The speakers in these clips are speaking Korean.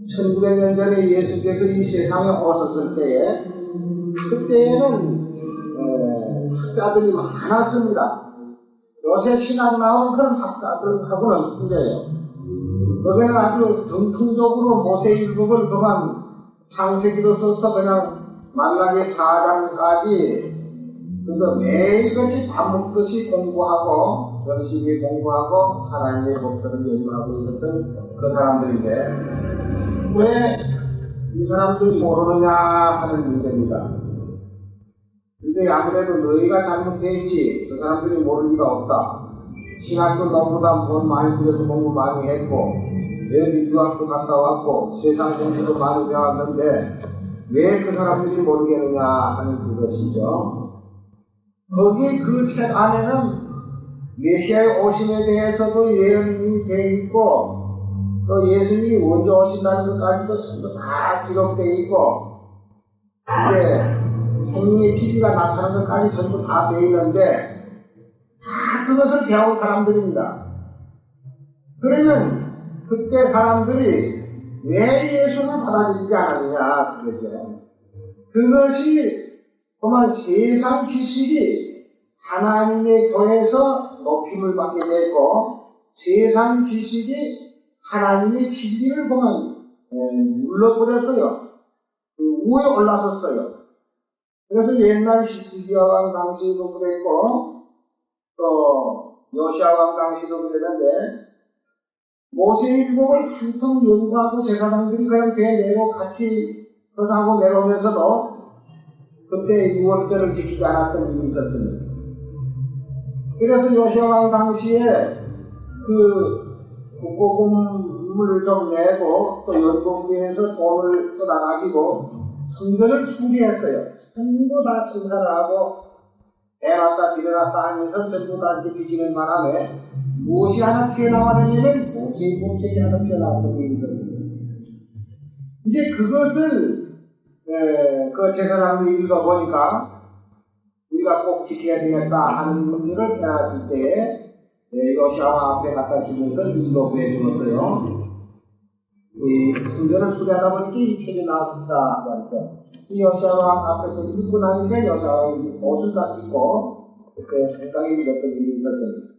1900년 전에 예수께서 이 세상에 오셨을 때에 그때에는 학자들이 많았습니다. 요새 신학 나오는 그런 학자들하고는 틀려요. 거기는 아주 정통적으로 모세율법을 그만 창세기로부터 그냥 말라기 4장까지 그래서 매일같이 밥 먹듯이 공부하고 열심히 공부하고 하나님의 법들을 연구하고 있었던 그 사람들인데 왜 이 사람들이 모르느냐 하는 문제입니다. 근데 아무래도 너희가 잘못했지 저 사람들이 모를 리가 없다. 신학도 너보다 돈 많이 들여서 공부 많이 했고 외국 유학도 갔다 왔고 세상 정보도 많이 배웠는데 왜 그 사람들이 모르겠느냐 하는 그것이죠. 거기 그 책 안에는 메시아의 오심에 대해서도 예언이 되어 있고 또 예수님이 언제 오신다는 것까지도 전부 다 기록되어 있고 이제 생명의 진리가 나타나는 것까지 전부 다 되어 있는데 다 그것을 배운 사람들입니다. 그러면 그때 사람들이 왜 예수를 받아들이지 않았느냐 그거죠. 그것이 그만 세상 지식이 하나님의 교회에서 높임을 받게 되고 세상 지식이 하나님의 진리를 그만 눌러버렸어요. 그 위에 올라섰어요. 그래서 옛날 히스기야 왕 당시에도 그랬고 또 요시야 왕 당시도 그랬는데 모세율법을 산통 연구하고 제사장들이 그냥 되내고 같이 거사하고 내려오면서도 그때 유월절을 지키지 않았던 일이 있었습니다. 그래서 요시야 왕 당시에 그 국고금을 좀 내고 또 연금비에서 돈을 쏟아가지고 성전을 수리했어요. 전부 다 청사를 하고 해놨다 빌어놨다 하면서 전부 다 이렇게 빚지는 바람에 무엇이 하나 튀어나와내면 모세의 법책이 하나 튀어나왔던 일이 있었습니다. 이제 그것을 그 제사장들이 읽어보니까 우리가 꼭 지켜야 되겠다 하는 문제를 깨달았을 때에 요시야 왕 앞에 갖다 주면서 읽어보여 주었어요. 이 성전을 수리하다 보니까 이 책이 나왔습니다. 그러니까 이 요시야 왕 앞에서 읽고 나니까 요시야 왕이 옷을 다 찢고 그때 상당히 믿었던 일이 있었습니다.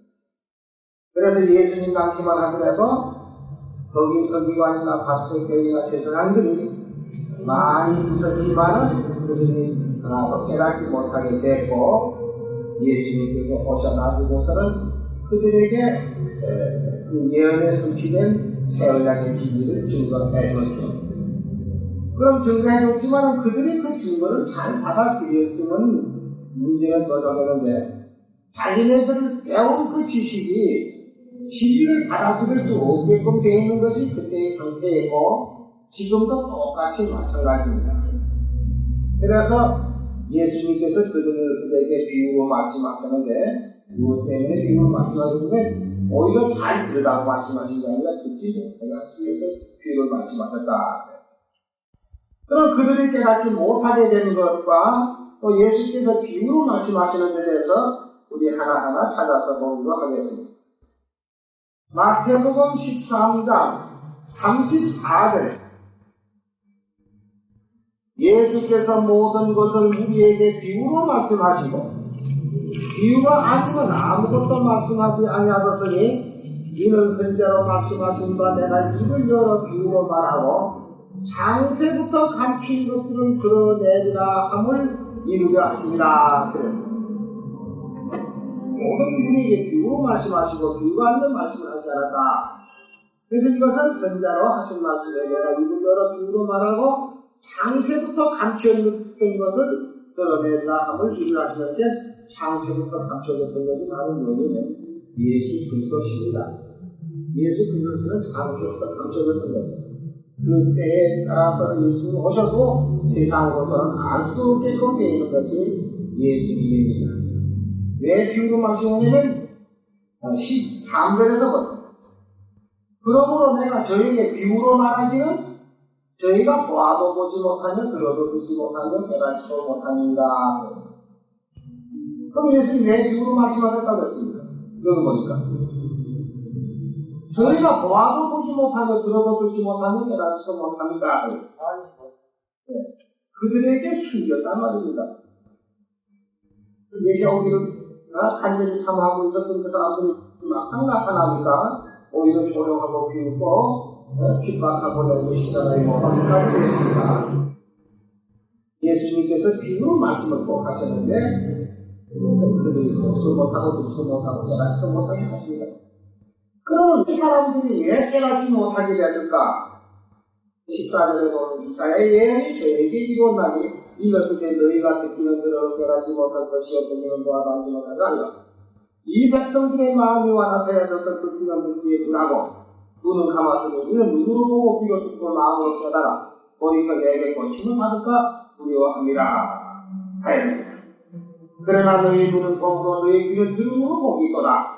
그래서 예수님 당시만 하더라도 거기 서기관이나 박석교이나 제사장들이 많이 있었지만은 그들이 하나도 깨닫지 못하게 됐고 예수님께서 오셔가지고서는 그들에게 그 예언에 성취된 세월량의 진리를 증거해 줬죠. 그럼 증거해 줬지만 그들이 그 증거를 잘 받아들였으면 문제는 더 적었는데 자기네들 배운 그 지식이 진리를 받아들일 수 없게끔 되어 있는 것이 그때의 상태이고 지금도 똑같이 마찬가지입니다. 그래서 예수님께서 그들에게 비유로 말씀하셨는데 무엇 때문에 비유로 말씀하셨냐면 오히려 잘 들으라고 말씀하신 게 아니라 듣지 못하게 하시기 위해서 비유를 말씀하셨다. 그럼 그들이 깨닫지 못하게 되는 것과 또 예수께서 비유로 말씀하시는 데 대해서 우리 하나하나 찾아서 보기로 하겠습니다. 마태복음 13장 34절에 예수께서 모든 것을 우리에게 비유로 말씀하시고 비유가 아니면 아무것도 말씀하지 아니하셨으니 이는 선자로 말씀하신 바 내가 입을 열어 비유로 말하고 창세부터 감춘 것들을 드러내리라 함을 이루려 하시니라 그랬습니다. 모든 분에게 비유로 말씀하시고 비유가 아니면 말씀을 하지 않았다. 그래서 이것은 선자로 하신 말씀에 내가 입을 열어 비유로 말하고 창세부터 감추어졌던 것을 드러내리라 함을 이루려 하시는데 창세부터 감춰졌던 것이 바로 뭐냐면 예수 그리스도십니다. 예수 그리스도는 창세부터 감춰졌던 거예요. 그때에 따라서 예수님 오셔도 세상으로서는 알 수 없게끔 되어 있는 것이 예수님입니다. 왜 비유로 말씀하냐면 13절에서부터 그러므로 내가 저에게 비유로 말하기는 저희가 보아도 보지 못하며 들어도 듣지 못하며 깨닫지도 못하니라. 그럼 예수님 왜 비유로 말씀하셨다고 했습니까? 여기 보니까 저희가 보아도 보지 못하고 들어도 듣지 못하고 깨닫지도 못하니까 그들에게 숨겼단 말입니다. 메시아오기를 간절히 사모하고 있었던 그 사람들이 막상 나타나니까 오히려 조롱하고 비웃고 핍박하고 내고 십자가에 못 박기까지 됐습니다. 예수님께서 비유로 말씀을 꼭 하셨는데 그것은 그들이 보지도 못하고 듣지도 못하고 깨닫지도 못하게 하십니다. 그러면 이 사람들이 왜 깨닫지 못하게 됐을까? 14절에 보면 이사야의 예언이 저에게 이루어나니 이것을 때 너희가 듣기는 들어 깨닫지 못할 것이요 듣기는 보아도 알지 못하리라. 이 백성들의 마음이 완악해져서 듣기는 듣기에 둔하고 눈은 감았으니 이는 눈으로 보고 귀로 듣고 마음으로 깨달아 돌이켜 내게 고침을 받을까 두려워함이라 하였느니라. 그러나 너희 눈은 보고 너희 귀는 들음으로 보기도다.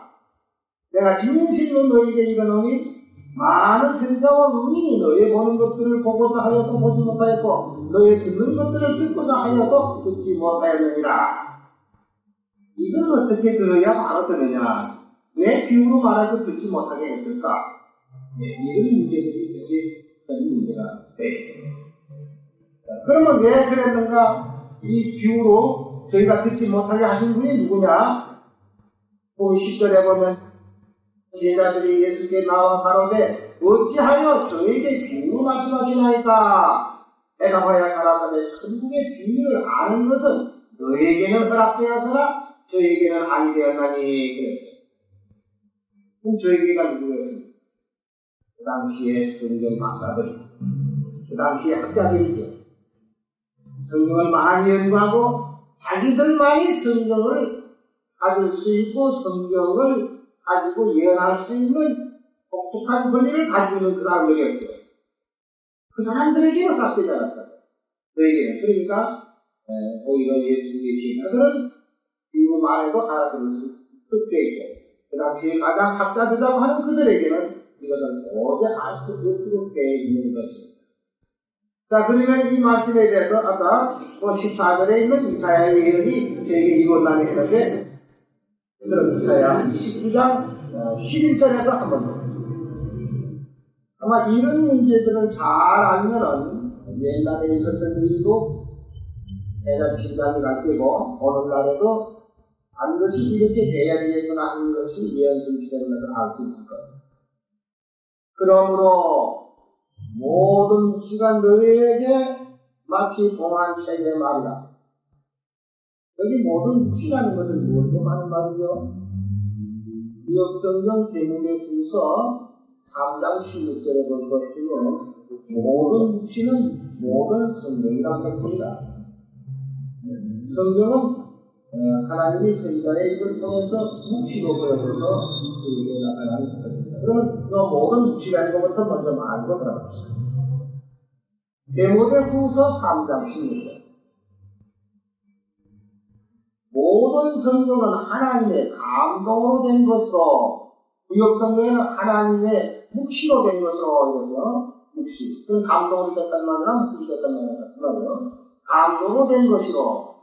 내가 진실로 너희에게 이르노니 많은 선자와 의인이 너희 보는 것들을 보고자 하여도 보지 못하였고 너희 듣는 것들을 듣고자 하여도 듣지 못하였느니라. 이걸 어떻게 들어야 바로 듣느냐? 왜 비유로 말해서 듣지 못하게 했을까? 이런 문제들이 이것이 큰 문제가 되어 있습니다. 그러면 왜 그랬는가? 이 비유로 저희가 듣지 못하게 하신 분이 누구냐? 10절에 보면 제자들이 예수께 나와 가로되 어찌하여 저에게 비유로 말씀하시나이까? 대답하여 가라사대 천국의 비밀을 아는 것은 너에게는 허락되었으나 저에게는 아니 되었나니 그랬어요. 그럼 저에게가 누구였습니까? 그 당시에 성경 박사들이, 그 당시에 학자들이죠. 성경을 많이 연구하고 자기들만이 성경을 가질 수 있고 성경을 가지고 예언할 수 있는 독특한 권리를 가지고 있는 그 사람들이었죠. 그 사람들에게는 허락되지 않았다. 너에게는. 그러니까 오히려 예수님의 제자들은 비유로 말해도 알아들을 수 있게 있고 그 당시에 가장 학자들이라고 하는 그들에게는 이것을 도저히 알 수 없도록 되어 있는 것입니다. 자, 그러면 이 말씀에 대해서 아까 14절에 있는 이사야의 예언이 저에게 이루어나게 했는데 그럼 이사야 29장 11절에서 한번 보겠습니다. 아마 이런 문제들을 잘 알면은 옛날에 있었던 일도 대략 진단이 갈 때고 오늘날에도 반드시 이렇게 돼야 되겠구나 하는 것이 예언 성취되는 것을 알 수 있을 겁니다. 그러므로 모든 묵시가 너희에게 마치 봉한 책의 말이다. 여기 모든 묵시라는 것은 무엇을 말하는 말이죠? 구역성경 대목의후서 3장 16절에 볼 것이면 모든 묵시는 모든 성경이라고 했습니다. 성경은 하나님이 선자의 입을 통해서 묵시로 보여줘서 우리에게 나타나는 것입니다. 그러면 그 모든 묵시라는 것부터 먼저 말고 들어갑시다. 디모데후서 3장 16절 모든 성경은 하나님의 감동으로 된 것으로 구역성경에는 하나님의 묵시로 된 것으로 이래서 묵시 그건 감동으로 됐단 말이나 묵시로 됐단 말이에요. 감동으로 된 것이로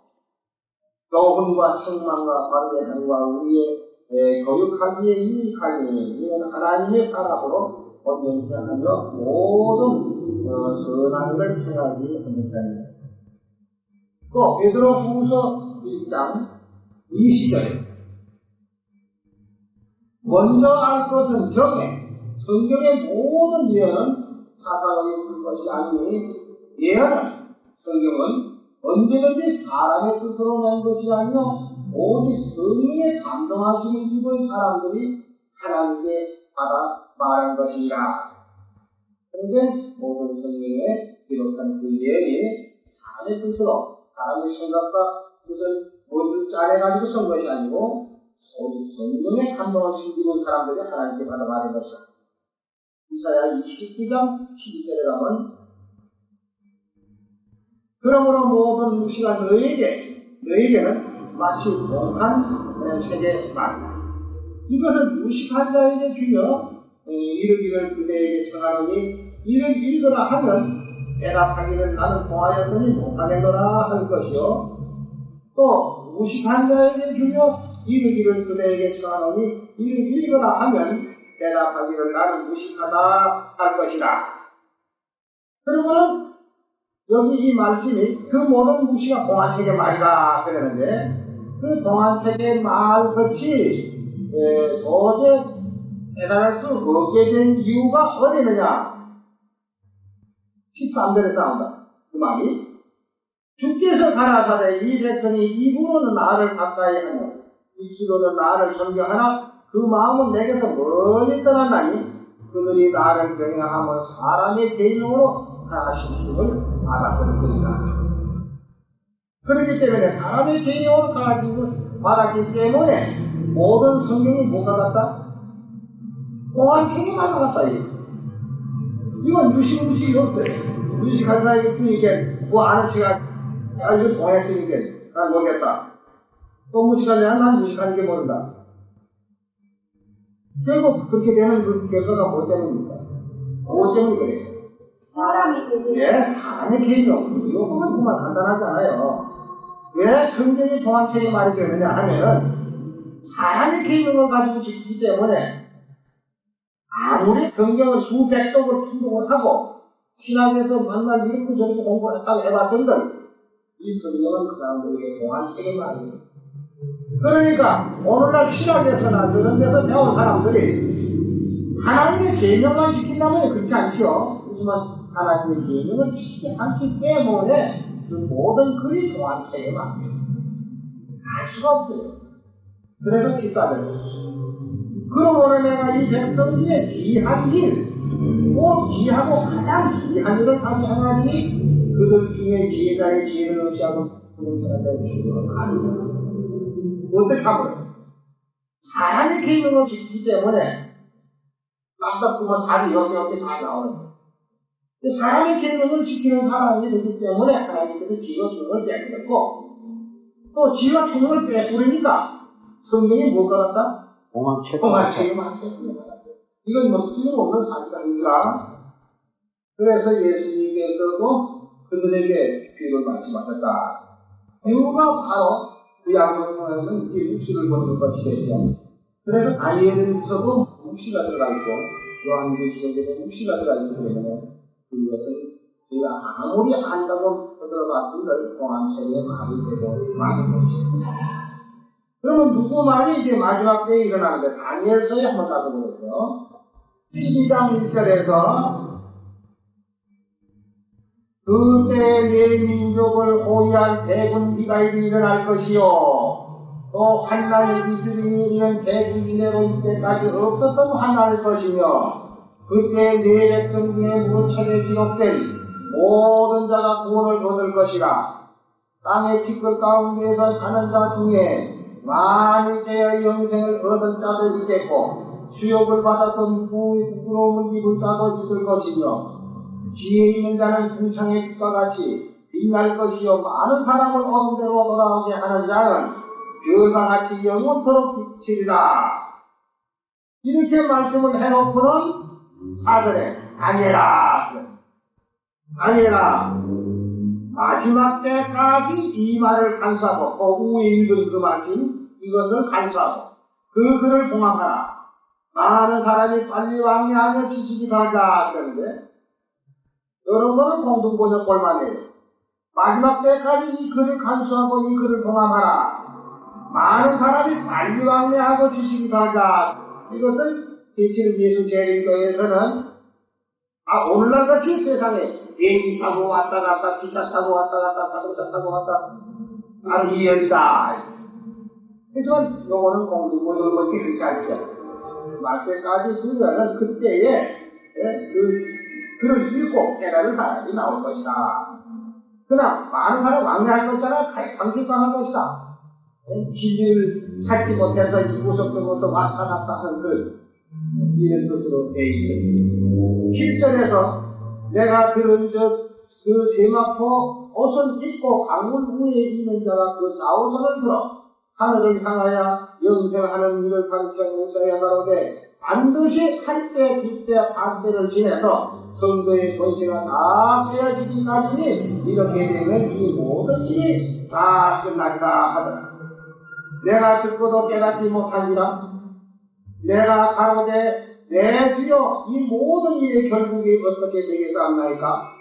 교훈과 책망과 관계함과 우리의 교육하기에 유익하니 이는 하나님의 사람으로 온전케 하며 모든 선한 일을 행하기 온전케 합니다. 또 베드로후서 1장 20절에서 먼저 알 것은 경외 성경의 모든 예언은 사사가 엮은 것이 아니니 예언은 성경은 언제든지 사람의 뜻으로 낸 것이 아니요 오직 성령의 감동하심을 입은 사람들이 하나님께 받아 말한 것이라. 그런데 모든 성경에 기록한 그 예언이 사람의 뜻으로 사람의 생각과 뜻을 모두 짜내가지고 쓴 것이 아니고 오직 성령의 감동하심을 입은 사람들이 하나님께 받아 말한 것이라. 이사야 29장 12절에 가면 그러므로 모든 묵시가 너에게는 마치 봉한 책의 말이다. 이것은 무식한 자에게 주며 이르기를 그대에게 전하노니 이를 읽으라 하면 대답하기는 나는 통하여서니 못하겠노라 할 것이요 또 무식한 자에게 주며 이르기를 그대에게 전하노니 이를 읽으라 하면 대답하기를 나는 무식하다 할 것이다. 그리고는 여기 이 말씀이 그 모든 무시가 동안책의 말이라 그러는데 그 동안책의 말같이 도저히 깨달을 수 없게 된 이유가 어디 있느냐? 13절에 나온다. 그 말이 주께서 가라사대 이 백성이 입으로는 나를 가까이 하며 입술로는 나를 존경하나 그 마음은 내게서 멀리 떠났나니 그들이 나를 경외하며 사람의 계명으로 가하심을 알았으리라. 그렇기 때문에 사람의 계명으로 가하심을 받았기 때문에 모든 성경이 뭐가 같다? 동안책에만 나갔다 이거지. 이건 유식무식이 없어요. 유식한 사람이 주니까 뭐 아는 체가 이거 동했으니까 난 모르겠다. 또 무식하면 난 무식하는 게 모른다. 결국 그렇게 되는 그 결과가 뭐 때문입니까? 뭐 때문에 그래요? 사람의 계명. 예, 사람의 계명. 이거 보면 정말 간단하지 않아요. 왜 성경이 동안책의 말이 되느냐 하면은 사람의 계명을 가지고 짓기 때문에 아무리 성경을 수백 독을 통독을 하고 신학에서 만날 이렇게 저렇게 공부를 했다고 해봤던들 이 성경은 그 사람들에게 동안책의 말이에요. 그러니까 오늘날 신학에서나 저런 데서 배운 사람들이 하나님의 계명만 지킨다면 그렇지 않죠. 하지만 하나님의 계명을 지키지 않기 때문에 그 모든 글이 동안책의 말이에요. 알 수가 없어요. 그래서 집사들 그러므로 내가 이 백성 중에 귀한 일, 또 귀하고 가장 귀한 일을 다시 행하니 그들 중에 지혜자의 지혜를 없이 하고 불능자의 주를 가리라. 어떻게 하면 사람의 계명을 지키기 때문에 깜빡하면 답이 여기 다 나오는 거예요. 사람의 계명을 지키는 사람이 되기 때문에 하나님께서 지혜와 총명을 베풀었고 또 지혜와 총명을 베풀으니까 성경이 뭐가 같다? 동안책에만 베풀어받았어요. 이건 뭐 틀림없는 사실 아닙니까? 그래서 예수님께서도 그들에게 비유를 말씀하셨다. 비유가 바로 그 양으로는 이 묵시를 보는 것이 되죠. 그래서 다니엘서도 묵시가 들어가 있고 요한계시록에도 묵시가 들어가 있기 때문에 그것은 저희가 아무리 안다고 들어봤던 동안책의 말이 되고 많은 것입니다. 그러면 누구 말이 이제 마지막 때에 일어나는데 다니엘서에 한번 가서 보세요. 12장 1절에서 그때 내 민족을 호위할 대군 미가엘이 일어날 것이요 또 환난이 이스라엘이 이런 대군 이내로 이때까지 없었던 환난일 것이며 그때 내 백성 중에 문책에 기록된 모든 자가 구원을 얻을 것이라. 땅의 티끌 가운데에서 사는 자 중에 많이 되어 영생을 얻은 자도 있겠고 수욕을 받아서 부끄러움을 입을 자도 있을 것이며 지혜 있는 자는 궁창의 빛과 같이 빛날 것이요 많은 사람을 어둠대로 돌아오게 하는 자는 별과 같이 영원토록 빛이리라. 이렇게 말씀을 해놓고는 4절에 다니엘아 마지막 때까지 이 말을 간수하고 그 위에 읽은 그 말씀 이것을 간수하고 그 글을 봉합하라. 많은 사람이 빨리 왕래하며 지식이 달다 그러는데 여러분은 공동번역 볼만해요. 마지막 때까지 이 글을 간수하고 이 글을 봉합하라. 많은 사람이 빨리 왕래하고 지식이 달다. 이것을 제7 예수 재림교회에서는 오늘날 같이 세상에 비행기 타고 왔다 갔다 기차 타고 왔다 갔다 자동차 타고 왔다 나는 이열이다. 하지만 요거는 공동번역을 그렇지 않죠. 말세까지 두면은 그때에 그 글을 읽고 깨달은 사람이 나올 것이다. 그러나 많은 사람이 왕래할 것이다. 강직당할 것이다. 진리를 찾지 못해서 이곳서 저곳서 왔다 갔다 하는 글 이런 것으로 되어 있습니다. 7절에서 내가 들은 그 세마포 옷을 입고 강물 위에 있는 자가 그 좌우선을 들어 하늘을 향하여 영생하는 일을 강청해서야 가로되 반드시 한 때, 두 때, 반때를 지내서 성도의 권세가 다 빼어지기까지니 이렇게 되면 이 모든 일이 다 끝나리라 하더라. 내가 듣고도 깨닫지 못하니라. 내가 가로되 내 주여 이 모든 일의 결국이 어떻게 되겠사옵나이까?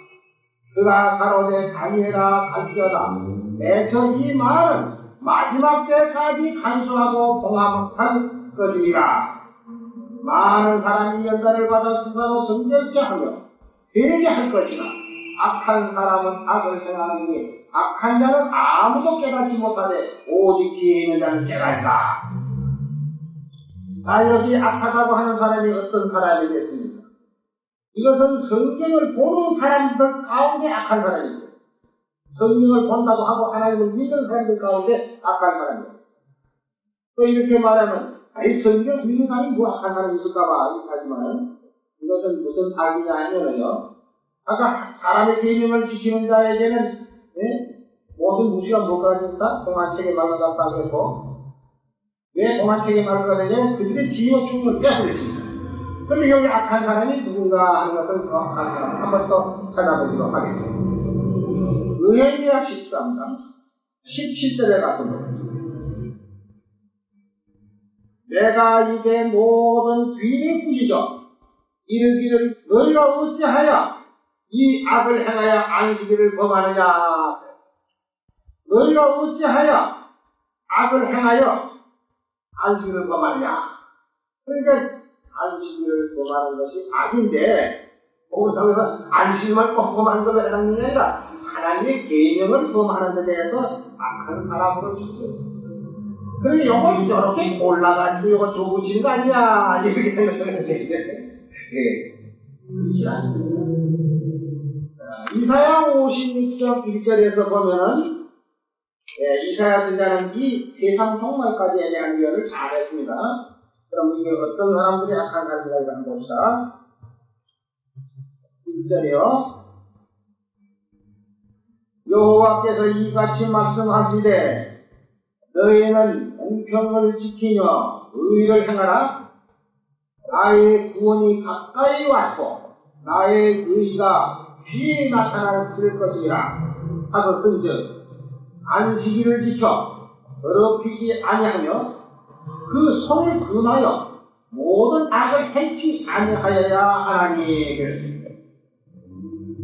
그가 가로되 다니엘아 갈지어다. 대처 이 말은 마지막 때까지 간수하고 봉합할 것이니라. 많은 사람이 연단을 받아 스스로 정결케 하며 회개할 것이나 악한 사람은 악을 행하느니 악한 자는 아무도 깨닫지 못하되 오직 지혜 있는 자는 깨달으라. 여기 악하다고 하는 사람이 어떤 사람이겠습니까? 이것은 성경을 보는 사람들 가운데 악한 사람이 있어요. 성경을 본다고 하고 하나님을 믿는 사람들 가운데 악한 사람이 있어요. 또 이렇게 말하면 성경 믿는 사람이 뭐 악한 사람이 있을까봐 이렇게 하지만 이것은 무슨 악이냐 하면요, 아까 사람의 계명을 지키는 자에게는 모든 무시가 뭐가 된다? 공안책에 말라갔다고 했고, 왜 공안책에 말라가느냐? 그들의 지혜와 충을 빼앗겼습니다. 그런데 여기 악한 사람이 누군가 하는 것을 그 악한 사람 한 번 더 찾아보도록 하겠습니다. 느헤미야 13장 17절에 가서 보겠습니다. 내가 이게 모든 뒤를 부시죠. 이르기를 너희가 어찌하여 이 악을 행하여 안식일을 범하느냐. 너희가 어찌하여 악을 행하여 안식일을 범하느냐. 그러니까 안식일을 범하는 것이 악인데 그렇다고 해서 안식일만 꼭 범하는 걸로 해당되는 게 아니라 하나님의 계명을 범하는 데 대해서 악한 사람으로 짓고 있습니다. 그래서 이걸 이렇게 골라가지고 이거 좁으시는 거 아니냐 이렇게 생각을 했는데 그렇지 않습니다. 이사야 56장 1절에서 보면은 이사야 선자는 이 세상 종말까지에 대한 예언을 잘했습니다. 그럼 이게 어떤 사람들이 악한 사람들인가 한번 봅시다. 1절이요. 여호와께서 이같이 말씀하시되 너희는 공평을 지키며 의를 행하라. 나의 구원이 가까이 왔고 나의 의가 쉬이 나타났을 것이라 하서 쓴즉 안식일을 지켜 더럽히지 아니하며 그 손을 금하여 모든 악을 행치 아니하여야 하나니.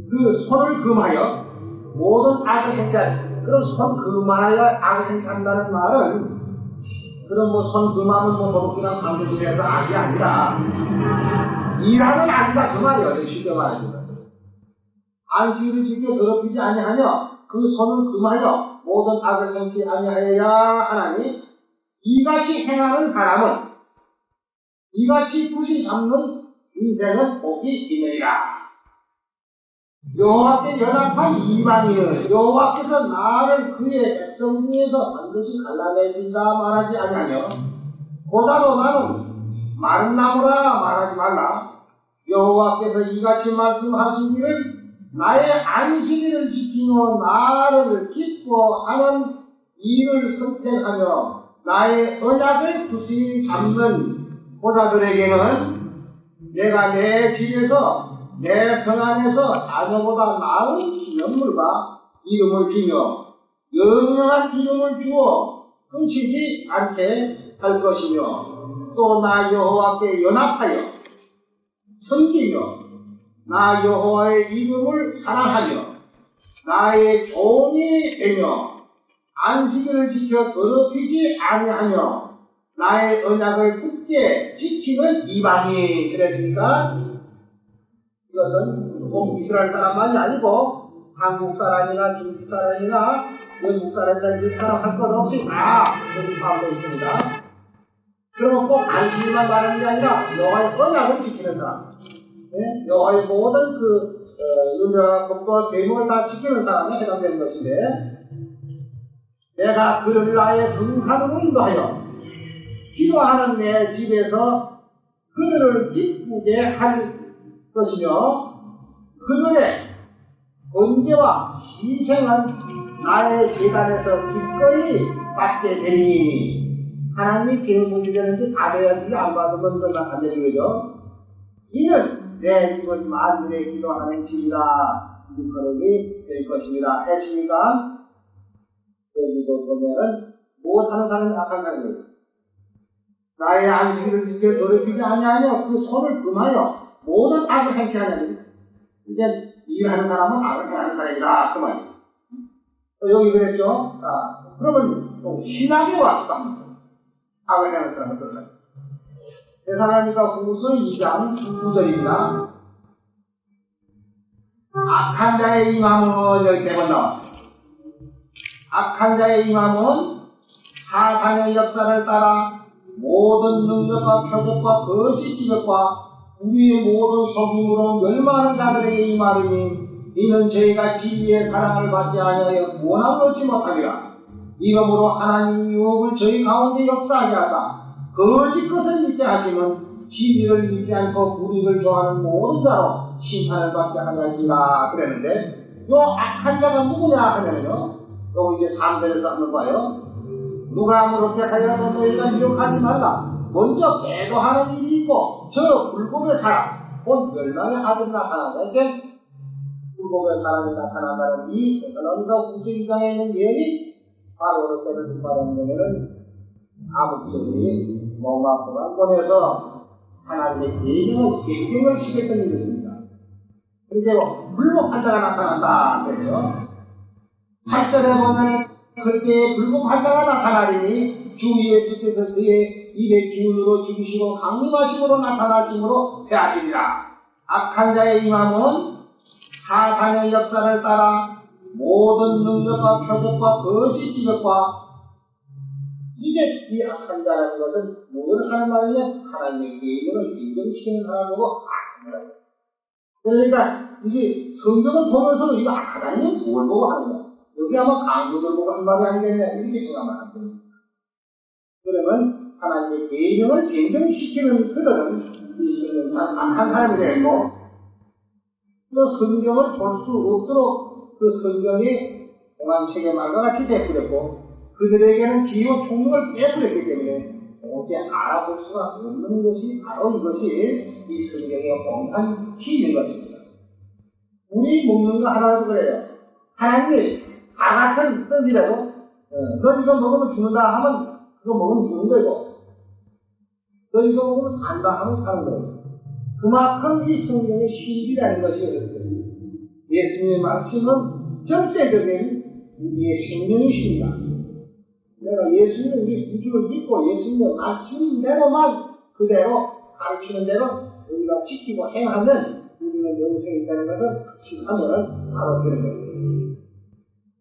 그 손을 금하여 모든 악을 행치 아니하여. 그럼 손 금하여 악을 행치한다는 말은 그럼 뭐 손 금하면 뭐 도둑질이랑 강도질해서 악이 아니라 일하는 악이다 그 말이에요. 쉽게 말합니다. 안식일을 지켜 더럽히지 아니하며 그 손을 금하여 모든 악을 행치 아니하여야 하나니 이같이 행하는 사람은 이같이 굿이 잡는 인생은 복이 있느니라. 여호와께 연합한 이방인은 여호와께서 나를 그의 백성 중에서 반드시 갈라내신다 말하지 아니하며 고자도 나는 마른 나무라 말하지 말라. 여호와께서 이같이 말씀하시기를 나의 안식일을 지키며 나를 기뻐하는 일을 선택하며 나의 언약을 굳이 잡는 고자들에게는 내가 내 집에서 내 성 안에서 자녀보다 나은 기념물과 이름을 주며 영영한 이름을 주어 끊치지 않게 할 것이며 또 나 여호와께 연합하여 섬기며 나 여호와의 이름을 사랑하며 나의 종이 되며 안식일을 지켜 더럽히지 아니하며 나의 언약을 굳게 지키는 이방인. 그랬으니까 이것은 꼭 이스라엘 사람만이 아니고 한국 사람이나 중국 사람이나 영국 사람이나 미국 사람 할 것 없이 다 여기 포함되어 있습니다. 그러면 꼭 안식일만 말하는 게 아니라 여호와의 언약을 지키는 사람, 여호와의 모든 유명한 법과 계명을 다 지키는 사람에 해당되는 것인데, 내가 그를 나의 성산으로 인도하여 기도하는 내 집에서 그들을 기쁘게 할 것이며 그들의 번제와 희생은 나의 제단에서 기꺼이 받게 되리니. 하나님이 제일 문제 되는지 받아야지 안 받으면 안 되는 거죠. 이는 내 집은 만군의 기도하는 집이다. 일컬음이 될 것입니다. 했으니까 여기도 보면은 못하는 사람이 악한 사람이 있어요. 나의 안식일을 지켜 더럽히지 아니하며 그 손을 금하여 모든 악을 행치 하느니 이제 일하는 사람은 악을 행하는 사람이다 그 말이에요. 여기 그랬죠. 그러면 또 신학에 왔다. 악을 행하는 사람은 어떤 사람? 데살로니가 후서 2장 9절입니다. 악한 자의 임함은 여기 대번 나왔어요. 악한 자의 임함은 사탄의 역사를 따라 모든 능력과 표적과 거짓 기적과 우리의 모든 속임으로 멸망하는 자들에게 임하리니 이는 저희가 진리의 사랑을 받지 아니하여 원함을 얻지 못하리라. 이러므로 하나님이 유혹을 저희 가운데 역사하게 하사 거짓 것을 믿게 하시면 진리를 믿지 않고 불의를 좋아하는 모든 자로 심판을 받게 하게 하시라 그랬는데, 요 악한 자가 누구냐 하면요, 요거 이제 3절에서 한번 봐요. 누가 그렇게 하여도 너희가 미혹하지 말라. 먼저 배도하는 일이 있고 저 불법의 사람 곧 멸망의 아들이 나타난다. 이게 불법의 사람이 나타난다는 이 데살로니가 후서 2장에 있는 예언이 바로 그때를 말하는 예언은 아무튼 몸아프만 꺼내서 하나님의 계명을 변경을 시켰던 일이었습니다. 그게 불법한 자가 나타난다 그랬죠. 8절에 보면 그때 불법한 자가 나타나리니 주 예수께서 그의 입의 기운으로 죽이시고 강림하심으로 나타나심으로 패하시리라. 악한 자의 임함은 사탄의 역사를 따라 모든 능력과 표적과 거짓 기적과, 이게 이 악한 자라는 것은 무엇을 하는 말이냐? 하나님의 계획을 변경시키는 사람이고 악한 자라는 거예요. 그러니까 이게 성경을 보면서도 이거 악하다니 뭘 보고 하는 거야? 여기 아마 강도들 보고 한 말이 아니겠냐 이렇게 생각하면 안 됩니다. 그러면 하나님의 계명을 변경시키는 그들은 이 성경 사람 악한 사람이 되고, 또 성경을 볼 수 없도록 그 성경이 공항책의 말과 같이 베풀었고 그들에게는 지혜와 총명을 베풀었기 때문에 도저히 알아볼 수가 없는 것이 바로 이것이 이 성경의 공한 힘인 것입니다. 우리 먹는 거 하나라도 그래요. 하나님이 다 같은 떡이라도 너 이거 먹으면 죽는다 하면 그거 먹으면 죽는 거고, 너 이거 먹으면 산다 하면 사는 거예요. 그만큼 이 성경의 신비라는 것이 그렇습니다. 예수님의 말씀은 절대적인 우리의 생명이십니다. 내가 예수님의 우리 구주를 믿고 예수님의 말씀대로만 그대로 가르치는 대로 우리가 지키고 행하면 우리는 영생이 있다는 것을 확신하면 바로 되는 거예요.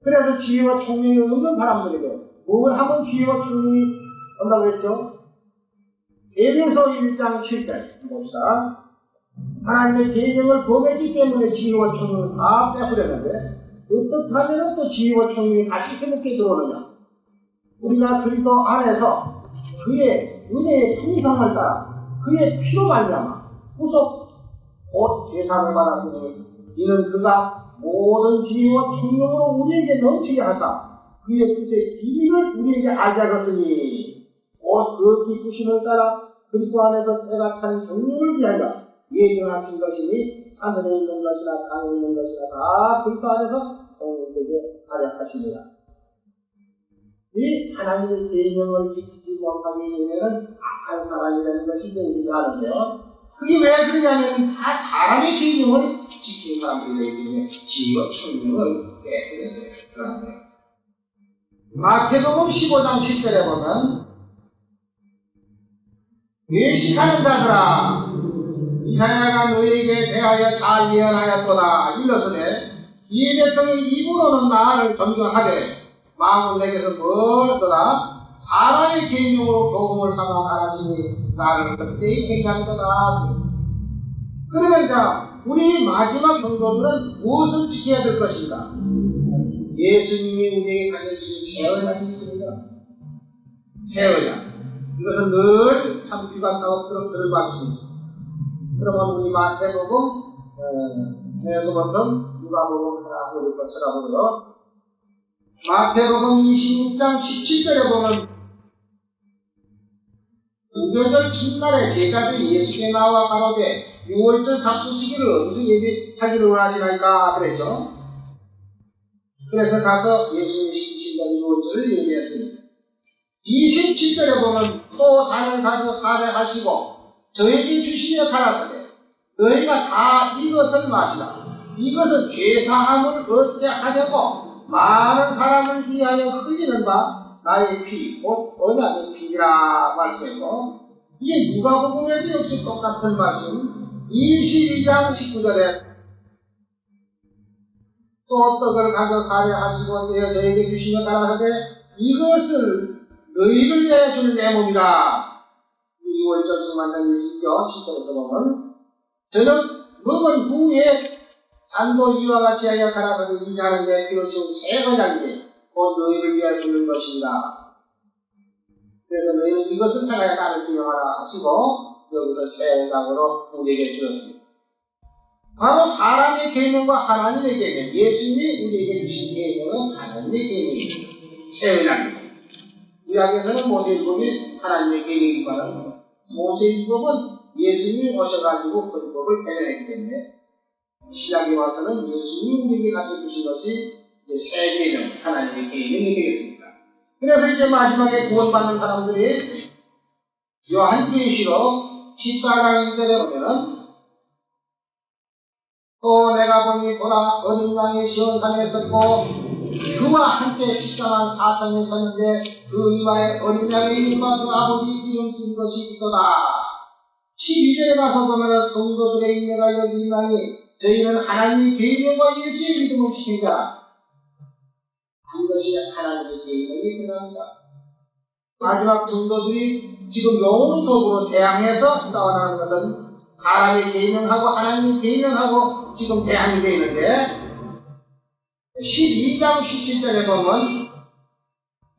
그래서 지혜와 총명이 없는 사람들에게 뭘 하면 지혜와 총명이 온다고 했죠? 에베소 1장 7절 봅시다. 하나님의 계명을 범했기 때문에 지혜와 총명을 다 빼버렸는데 어떻게 하면 또 지혜와 총명이 다시 회복해 들어오느냐? 우리가 그리스도 안에서 그의 은혜의 풍성을 따라 그의 피로 말미암아 구속 곧 제사를 받았으니 이는 그가 모든 지혜와 총명으로 우리에게 넘치게 하사 그의 뜻의 비밀을 우리에게 알게 하셨으니 곧 그 기쁘심을 따라 그리스도 안에서 때가 찬 경륜을 위하여 예정하신 것이니 하늘에 있는 것이나 땅에 있는 것이나 다 그리스도 안에서 공동되게 하려 하십니다. 이 하나님의 계명을 지키지 못하게 되면 악한 사람이라는 것이 우리가 아는데요. 그게 왜 그러냐면 다 사람의 계명을 지키는 사람들이기 때문에 지혜와 총명을 빼앗겼어요. 그런데 마태복음 15장 10절에 보면 외식하는 자들아 이사야가 너에게 대하여 잘 예언하였도다. 일러서되 이 백성이 입으로는 나를 존경하되 마음은 내게서 멀도다. 사람의 계명으로 교훈을 삼아 가르치니 나를 헛되이 행하도다. 그러면 자 우리 마지막 성도들은 무엇을 지켜야 될 것인가? 예수님이 우리에게 가르쳐주신 새 언약이 있습니다. 새 언약. 이것은 늘 참 귀가 따갑도록 들을 말씀이 있습니다. 그러면 우리 마태복음 에서부터 누가복음 하나 우리 거 찾아보고요. 마태복음 26장 17절에 보면 무교절 첫날에 제자들이 예수께 나와 가로되 6월절 잡수시기를 어디서 예비하기를 원하시나이까 그랬죠. 그래서 가서 예수님이 시키신다는 6월절을 예비했습니다. 27절에 보면 또 잔을 가져 사례하시고 저에게 주시며 가라사대 너희가 다 이것을 마시라. 이것은 죄사함을 얻게 하려고 많은 사람을 위하여 흘리는 바 나의 피, 곧 언약의 피라 말씀했고, 이제 누가복음에도 역시 똑같은 말씀 22장 19절에 또 떡을 가져 사례하시고 떼어 저에게 주시며 가라사대 이것을 너희를 위하여 주는 내 몸이라. 2월절 성만찬 예식죠. 7절에서 보면 저는 먹은 후에 잔도 이와 같이 하여 가라사대 이 잔은 내 피로 세운 새 언약이니 곧 너희를 위하여 주는 것이니라. 그래서 너희는 이것을 행하여 나를 기념하라 하시고 여기서 새 언약으로 우리에게 주셨습니다. 바로 사람의 계명과 하나님의 계명, 예수님이 우리에게 주신 계명은 하나님의 계명입니다. 새 언약입니다. 구약에서는 모세율법이 하나님의 계명이지만 모세율법은 예수님이 오셔가지고 헌법을 개정했기 때문에 신약에 와서는 예수님이 우리에게 가르쳐주신 것이 이제 새 계명, 하나님의 계명이 되겠습니다. 그래서 이제 마지막에 구원받는 사람들이 요한계시록 14장 1절에 보면은 또 내가 보니 보라 어린 양이 시온산에 섰고 그와 함께 십자만 4천이 섰는데 그 이마에 어린 양의 이름과 그 아버지 이름 쓴 것이 있도다. 12절에 가서 보면 성도들의 인내가 여기 있나니 저희는 하나님의 계명과 예수의 믿음을 지킨 자라. 반드시 하나님의 계명이 끝납니다. 마지막 성도들이 지금 영으로 도구로 대항해서 싸워나가는 것은 사람의 계명하고 하나님의 계명하고 지금 대항이 되어 있는데 12장 17절에 보면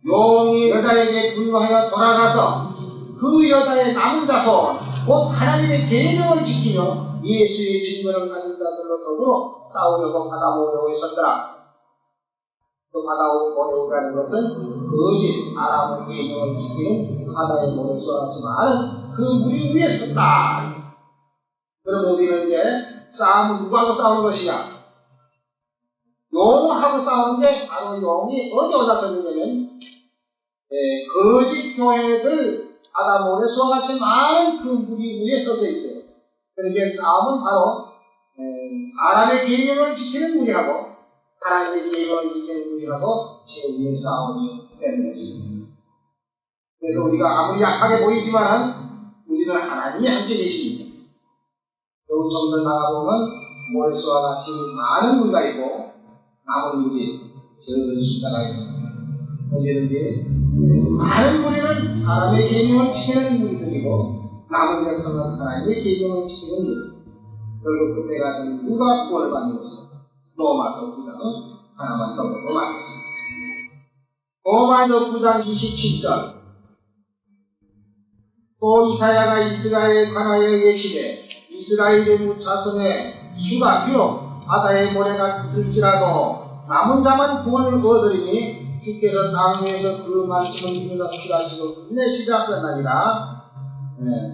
용이 여자에게 분노하여 돌아가서 그 여자의 남은 자손 곧 하나님의 계명을 지키며 예수의 증거를 가진 자들로 더불어 싸우려고 바다 모래에 섰더라. 그 바다 모래라는 것은 거짓 사람의 계명을 지키는 바다의 모래수와 같지만 그 물 위에 섰다. 그럼 우리는 이제 싸움은 누구하고 싸우는 것이냐? 용하고 싸우는데 바로 용이 어디 올라섰느냐면 거짓 교회들 바다 모래수와 같이 많은 그 물이 위에 서서 있어요. 그러니까 싸움은 바로 사람의 계명을 지키는 무리하고 하나님의 계명을 지키는 무리하고 제2의 싸움이 되는 것입니다. 그래서 우리가 아무리 약하게 보이지만 우리는 하나님이 함께 계십니다. 여기 좀 더 나가보면 모래수와 같이 많은 무리가 있고 남은 무리 저 숫자가 있습니다. 언제든지 많은 무리는 사람의 계명을 지키는 무리들이고 남은 백성은 하나님의 계명을 지키는 무리. 결국 그때 가서는 누가 구원을 받는 것인가? 로마서 9장은 하나만 더 보고 말겠습니다. 로마서 9장 27절 또 이사야가 이스라엘에 관하여 예시되 이스라엘의 자손의 수가 비록 바다의 모래가 들지라도 남은 자만 구원을 얻으리니 주께서 땅 위에서 그 말씀을 이루시고 인내시라 하셨나니라.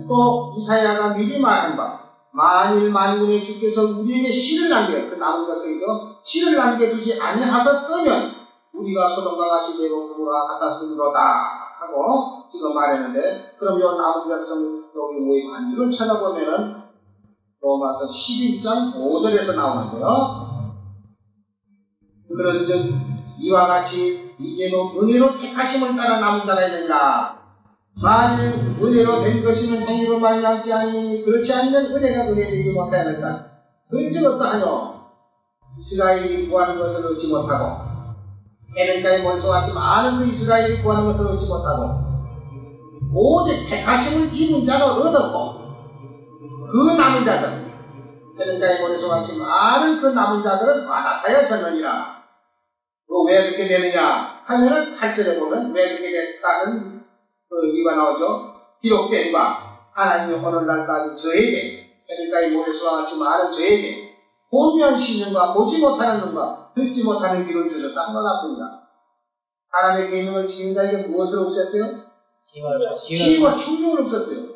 또 이사야가 미리 말한 바 만일 만군의 주께서 우리에게 씨를 남겨 그 남은 백성이죠. 씨를 남겨두지 아니하사 뜨면 우리가 소돔과 같이 되고 그무와 같았으리로다 하고 지금 말했는데 그럼 이 남은 백성 여기 모의 관주를 찾아보면은 로마서 11장 5절에서 나오는데요. 그런즉 이와 같이 이제도 은혜로 택하심을 따라 남은 자가 있느니라. 만일 은혜로 된 것이면 행위로 말미암지 아니니 그렇지 않으면 은혜가 은혜되지 못하였다. 그런즉 어떠하뇨? 이스라엘이 구하는 것을 얻지 못하고 해변가에 몰수하지 많은 그 이스라엘이 구하는 것을 얻지 못하고 오직 택하심을 입은 자가 얻었고 그 남은 자들 해변가에 몰수하지 많은 그 남은 자들은 완악하여 졌느니라. 왜 그렇게 되느냐 하면은 8절에 보면 왜 그렇게 됐다는 그 이유가 나오죠. 기록된 바 하나님이 오늘날까지 저에게 해변가에 모래수와 같이 많은 저에게 보면 신령과 보지 못하는 눈과 듣지 못하는 귀를 주셨다는 것 같습니다. 사람의 계명을 지키는 자에게 무엇을 없앴어요? 지혜와 충격을 없었어요.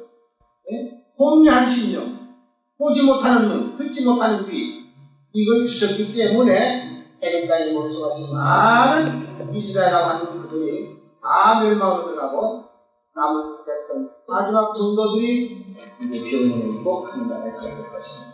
혼미한 신령, 보지 못하는 눈, 듣지 못하는 귀 이걸 주셨기 때문에 해변가에 모래수와 같이 많은 이스라엘이라고 하는 그들이 다 멸망으로 들어가고 남은 백성 마지막 정도들이 이제 병을 꼭 하는 나라에 가게 될 것입니다.